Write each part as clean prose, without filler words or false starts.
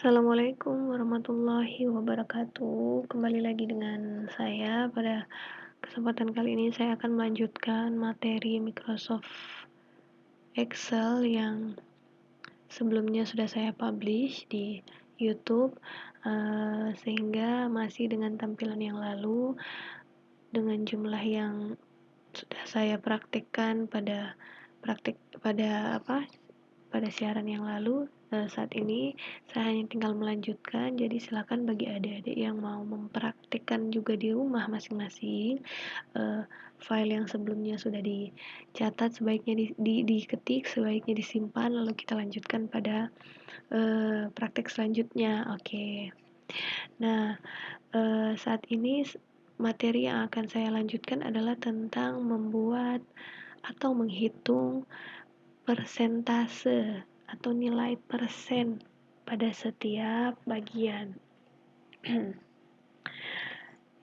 Assalamualaikum warahmatullahi wabarakatuh. Kembali lagi dengan saya. Pada kesempatan kali ini saya akan melanjutkan materi Microsoft Excel yang sebelumnya sudah saya publish di YouTube, sehingga masih dengan tampilan yang lalu dengan jumlah yang sudah saya praktikkan pada siaran yang lalu. Saat ini saya hanya tinggal melanjutkan, jadi silakan bagi adik-adik yang mau mempraktikkan juga di rumah masing-masing, file yang sebelumnya sudah dicatat sebaiknya diketik, sebaiknya disimpan, lalu kita lanjutkan pada praktik selanjutnya. Oke. Nah, saat ini materi yang akan saya lanjutkan adalah tentang membuat atau menghitung persentase atau nilai persen pada setiap bagian.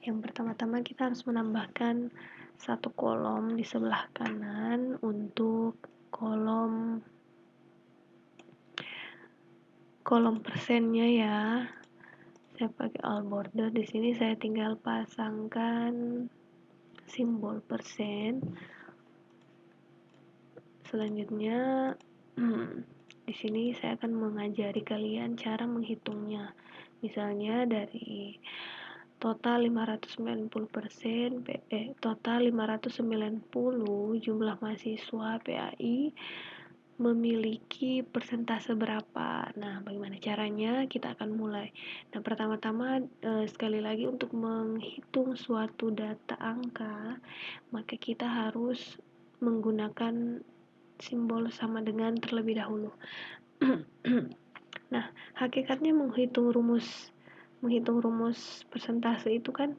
Yang pertama-tama kita harus menambahkan satu kolom di sebelah kanan untuk kolom persennya ya. Saya pakai all border. Di sini saya tinggal pasangkan simbol persen. Selanjutnya di sini saya akan mengajari kalian cara menghitungnya. Misalnya dari total 590%, total 590 jumlah mahasiswa PAI memiliki persentase berapa. Nah, bagaimana caranya? Kita akan mulai. Nah, pertama-tama sekali lagi untuk menghitung suatu data angka, maka kita harus menggunakan simbol sama dengan terlebih dahulu. Nah, hakikatnya menghitung rumus persentase itu kan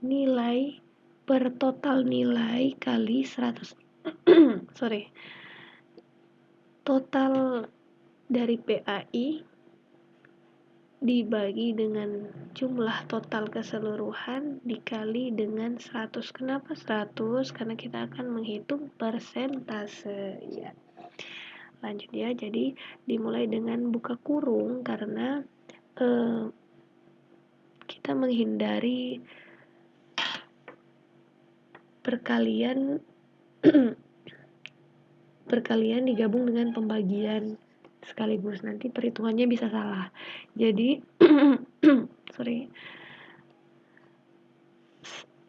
nilai per total nilai kali 100 total dari PAI dibagi dengan jumlah total keseluruhan dikali dengan 100. Kenapa 100? Karena kita akan menghitung persentase ya. Lanjut ya, jadi dimulai dengan buka kurung karena kita menghindari perkalian digabung dengan pembagian sekaligus, nanti perhitungannya bisa salah. Jadi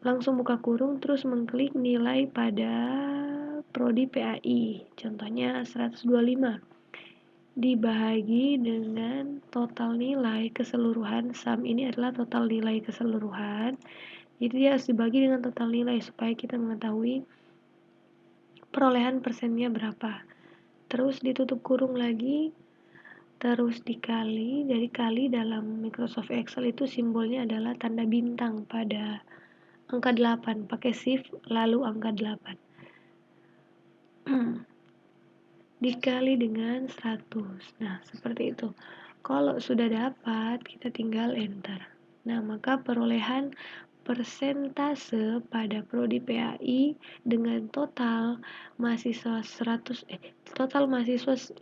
langsung buka kurung terus mengklik nilai pada prodi PAI, contohnya 125 dibagi dengan total nilai keseluruhan. Sum ini adalah total nilai keseluruhan, jadi dia harus dibagi dengan total nilai supaya kita mengetahui perolehan persennya berapa. Terus ditutup kurung lagi, terus dikali. Dari kali dalam Microsoft Excel itu simbolnya adalah tanda bintang pada angka 8, pakai shift lalu angka 8. Dikali dengan 100. Nah, seperti itu. Kalau sudah dapat, kita tinggal enter. Nah, maka perolehan persentase pada prodi PAI dengan total mahasiswa 590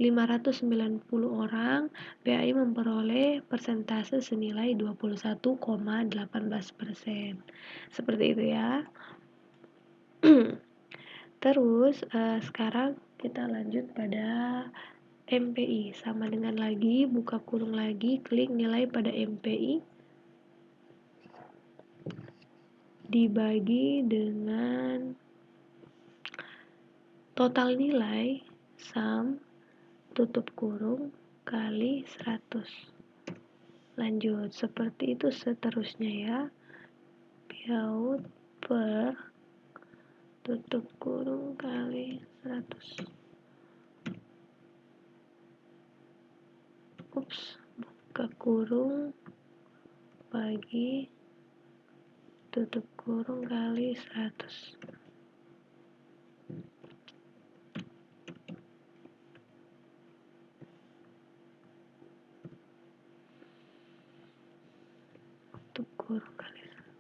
orang, PAI memperoleh persentase senilai 21,18%. Seperti itu ya. Terus sekarang kita lanjut pada MPI. Sama dengan lagi, buka kurung lagi, klik nilai pada MPI dibagi dengan total nilai sum tutup kurung kali 100. Lanjut seperti itu seterusnya ya. Piout per tutup kurung kali 100. Buka kurung bagi tutup kurung kali 100. Tutup kurung kali 100.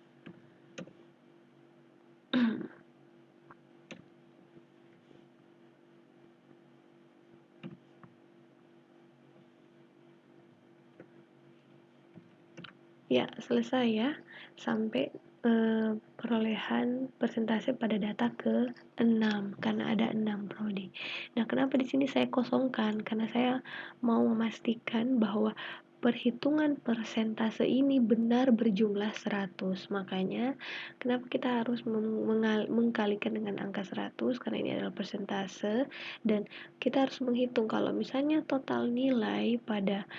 Ya, selesai ya. Sampai perolehan persentase pada data ke-6 karena ada 6 prodi. Nah, kenapa di sini saya kosongkan? Karena saya mau memastikan bahwa perhitungan persentase ini benar berjumlah 100. Makanya kenapa kita harus mengkalikan dengan angka 100 karena ini adalah persentase dan kita harus menghitung kalau misalnya total nilai pada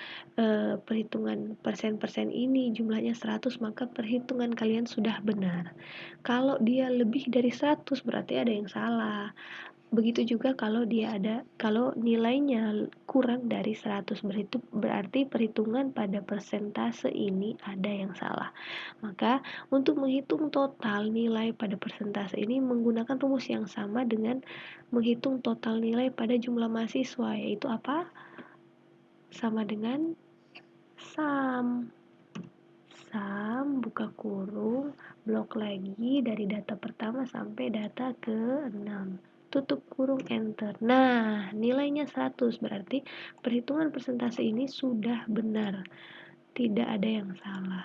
perhitungan persen-persen ini jumlahnya 100, maka perhitungan kalian sudah benar. Kalau dia lebih dari 100 berarti ada yang salah. Begitu juga kalau nilainya kurang dari 100 berarti perhitungan pada persentase ini ada yang salah. Maka untuk menghitung total nilai pada persentase ini menggunakan rumus yang sama dengan menghitung total nilai pada jumlah mahasiswa, yaitu apa? Sama dengan sum buka kurung blok lagi dari data pertama sampai data ke-6 tutup kurung enter. Nah, nilainya 100 berarti perhitungan persentase ini sudah benar, tidak ada yang salah.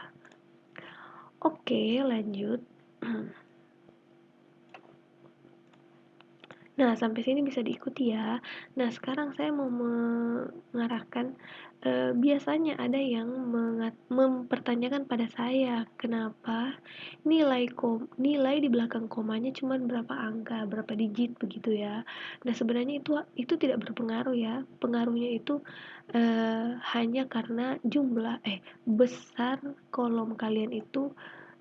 Oke, lanjut. Nah, sampai sini bisa diikuti ya. Nah, sekarang saya mau mengarahkan biasanya ada yang mempertanyakan pada saya, kenapa nilai di belakang komanya cuma berapa angka, berapa digit begitu ya. Nah, sebenarnya itu tidak berpengaruh ya. Pengaruhnya itu hanya karena besar kolom kalian itu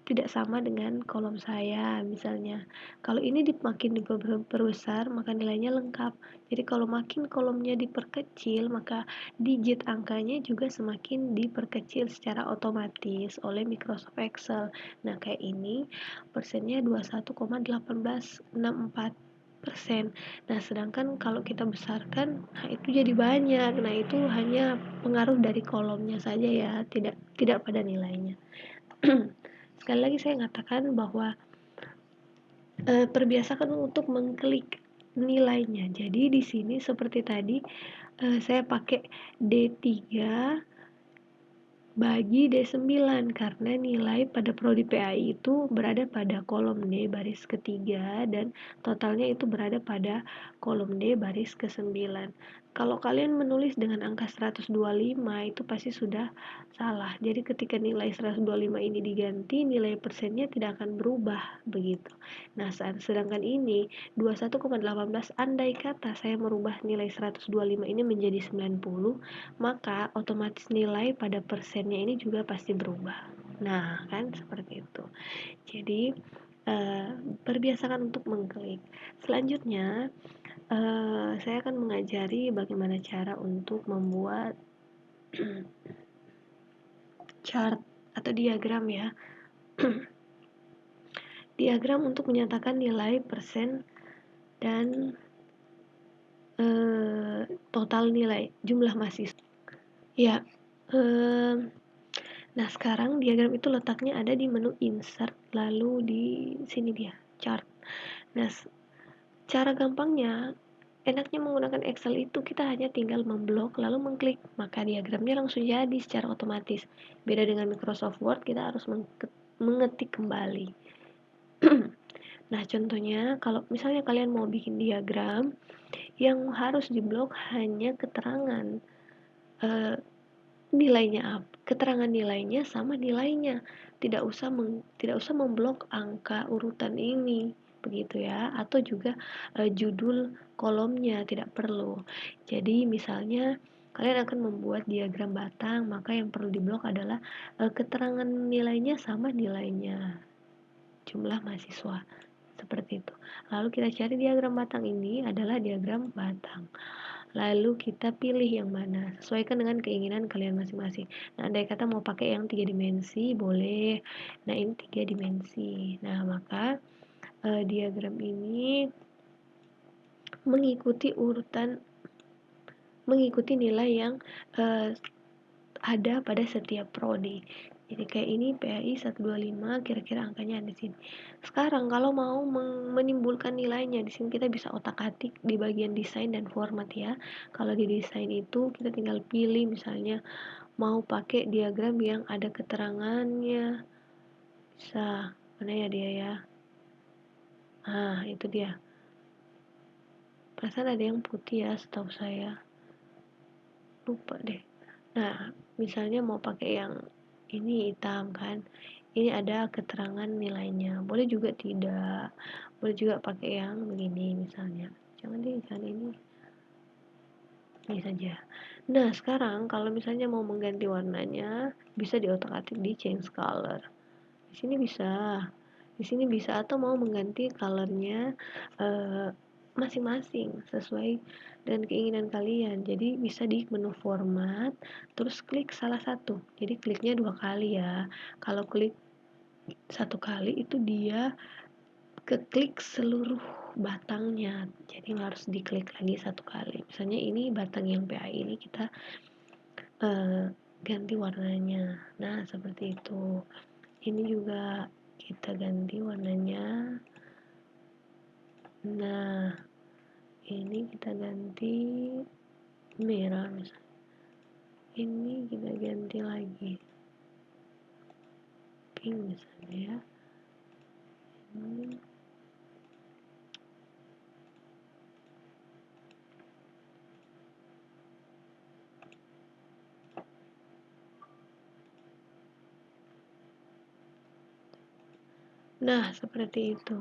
tidak sama dengan kolom saya. Misalnya kalau ini makin diperbesar maka nilainya lengkap, jadi kalau makin kolomnya diperkecil maka digit angkanya juga semakin diperkecil secara otomatis oleh Microsoft Excel. Nah, kayak ini persennya 21,1864%. Nah, sedangkan kalau kita besarkan, nah itu jadi banyak. Nah, itu hanya pengaruh dari kolomnya saja ya, tidak pada nilainya. Sekali lagi saya mengatakan bahwa perbiasakan untuk mengklik nilainya. Jadi di sini seperti tadi saya pakai D3 bagi D9 karena nilai pada prodi PAI itu berada pada kolom D baris ketiga dan totalnya itu berada pada kolom D baris ke-9. Kalau kalian menulis dengan angka 125 itu pasti sudah salah. Jadi ketika nilai 125 ini diganti, nilai persennya tidak akan berubah begitu. Nah, sedangkan ini 21,18, andai kata saya merubah nilai 125 ini menjadi 90, maka otomatis nilai pada persennya ini juga pasti berubah. Nah, kan seperti itu. Jadi perbiasakan untuk mengklik. Selanjutnya saya akan mengajari bagaimana cara untuk membuat chart atau diagram ya. Diagram untuk menyatakan nilai persen dan total nilai jumlah mahasiswa. Ya, nah sekarang diagram itu letaknya ada di menu insert, lalu di sini dia chart. Nah, cara gampangnya enaknya menggunakan Excel itu kita hanya tinggal memblok lalu mengklik, maka diagramnya langsung jadi secara otomatis. Beda dengan Microsoft Word, kita harus mengetik kembali. Nah, contohnya kalau misalnya kalian mau bikin diagram yang harus diblok hanya keterangan keterangan nilainya sama nilainya, tidak usah memblok angka urutan ini begitu ya, atau juga judul kolomnya tidak perlu. Jadi misalnya kalian akan membuat diagram batang, maka yang perlu diblok adalah keterangan nilainya sama nilainya jumlah mahasiswa, seperti itu. Lalu kita cari diagram batang ini adalah diagram batang. Lalu kita pilih yang mana, sesuaikan dengan keinginan kalian masing-masing. Nah, andai kata mau pakai yang 3 dimensi boleh. Nah, ini 3 dimensi. Nah, maka diagram ini mengikuti nilai yang ada pada setiap prodi. Jadi kayak ini PAI 125, kira-kira angkanya ada di sini. Sekarang kalau mau menimbulkan nilainya, di sini kita bisa otak-atik di bagian desain dan format ya. Kalau di desain itu kita tinggal pilih misalnya mau pakai diagram yang ada keterangannya, bisa. Mana ya dia ya? Itu dia. Perasaan ada yang putih ya, setahu saya. Lupa deh. Nah, misalnya mau pakai yang ini hitam kan. Ini ada keterangan nilainya. Boleh juga tidak. Boleh juga pakai yang begini misalnya. Jangan deh, jangan ini. Ini saja. Nah, sekarang kalau misalnya mau mengganti warnanya, bisa diotak-atik di change color. Di sini bisa. Di sini bisa, atau mau mengganti colornya masing-masing sesuai dan keinginan kalian. Jadi bisa di menu format, terus klik salah satu. Jadi kliknya 2 kali ya. Kalau klik 1 kali itu dia keklik seluruh batangnya. Jadi harus diklik lagi 1 kali. Misalnya ini batang yang PAI ini kita ganti warnanya. Nah, seperti itu. Ini juga kita ganti warnanya. Nah, ini kita ganti merah misalnya. Ini kita ganti lagi pink misalnya ya. Nah, seperti itu.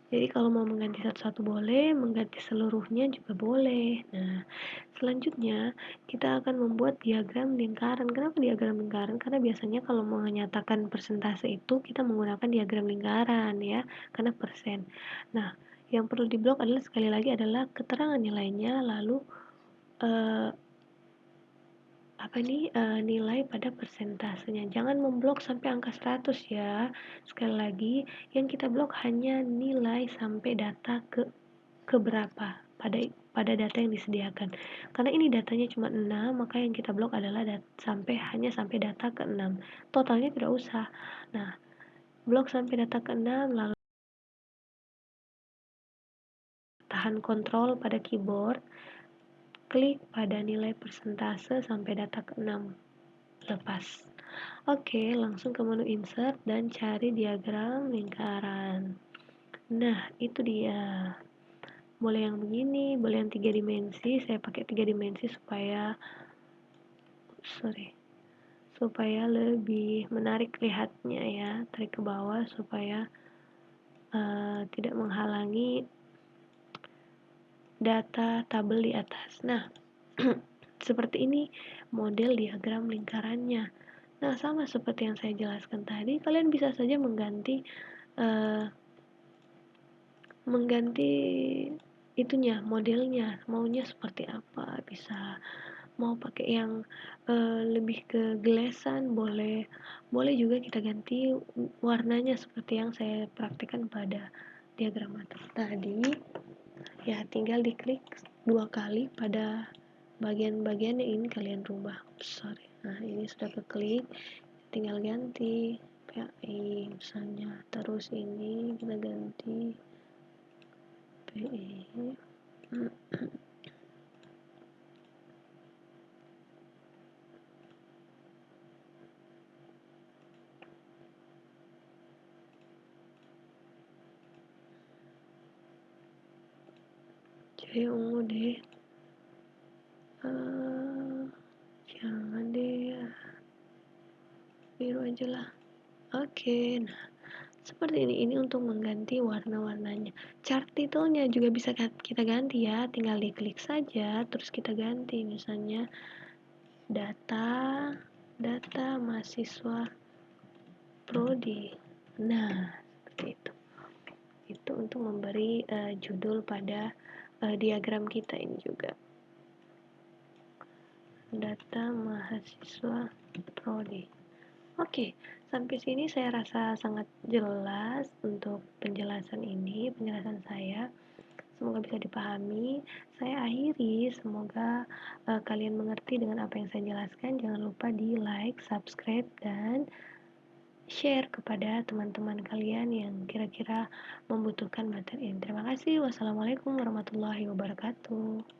Jadi kalau mau mengganti satu-satu boleh, mengganti seluruhnya juga boleh. Nah, selanjutnya kita akan membuat diagram lingkaran. Kenapa diagram lingkaran? Karena biasanya kalau mau menyatakan persentase itu kita menggunakan diagram lingkaran ya, karena persen. Nah, yang perlu diblok adalah sekali lagi adalah keterangan nilainya, lalu nilai pada persentasenya. Jangan memblok sampai angka 100 ya. Sekali lagi, yang kita blok hanya nilai sampai data ke berapa pada data yang disediakan. Karena ini datanya cuma 6, maka yang kita blok adalah hanya sampai data ke 6. Totalnya tidak usah. Nah, blok sampai data ke 6, lalu tahan kontrol pada keyboard, klik pada nilai persentase sampai data ke 6. Lepas. Oke, langsung ke menu insert dan cari diagram lingkaran. Nah, itu dia. Boleh yang begini, boleh yang 3 dimensi. Saya pakai 3 dimensi supaya lebih menarik lihatnya ya. Tarik ke bawah supaya tidak menghalangi data tabel di atas. Nah, seperti ini model diagram lingkarannya. Nah, sama seperti yang saya jelaskan tadi, kalian bisa saja mengganti itunya, modelnya, maunya seperti apa, bisa mau pakai yang lebih ke gelesan, boleh juga kita ganti warnanya seperti yang saya praktekkan pada diagram matrix tadi. Ya, tinggal diklik 2 kali pada bagian-bagian yang ingin kalian rubah. Nah, ini sudah keklik, tinggal ganti PAI misalnya. Terus ini kita ganti PI. Jadi ungu deh. Jangan deh ya. Biru aja lah. Oke, nah seperti ini untuk mengganti warna-warnanya. Chart titelnya juga bisa kita ganti ya, tinggal diklik saja terus kita ganti misalnya data mahasiswa prodi. Nah, seperti itu untuk memberi judul pada diagram kita ini juga, data mahasiswa prodi. Oke, sampai sini saya rasa sangat jelas untuk penjelasan saya. Semoga bisa dipahami. Saya akhiri, semoga kalian mengerti dengan apa yang saya jelaskan. Jangan lupa di like, subscribe, dan share kepada teman-teman kalian yang kira-kira membutuhkan materi ini. Terima kasih. Wassalamualaikum warahmatullahi wabarakatuh.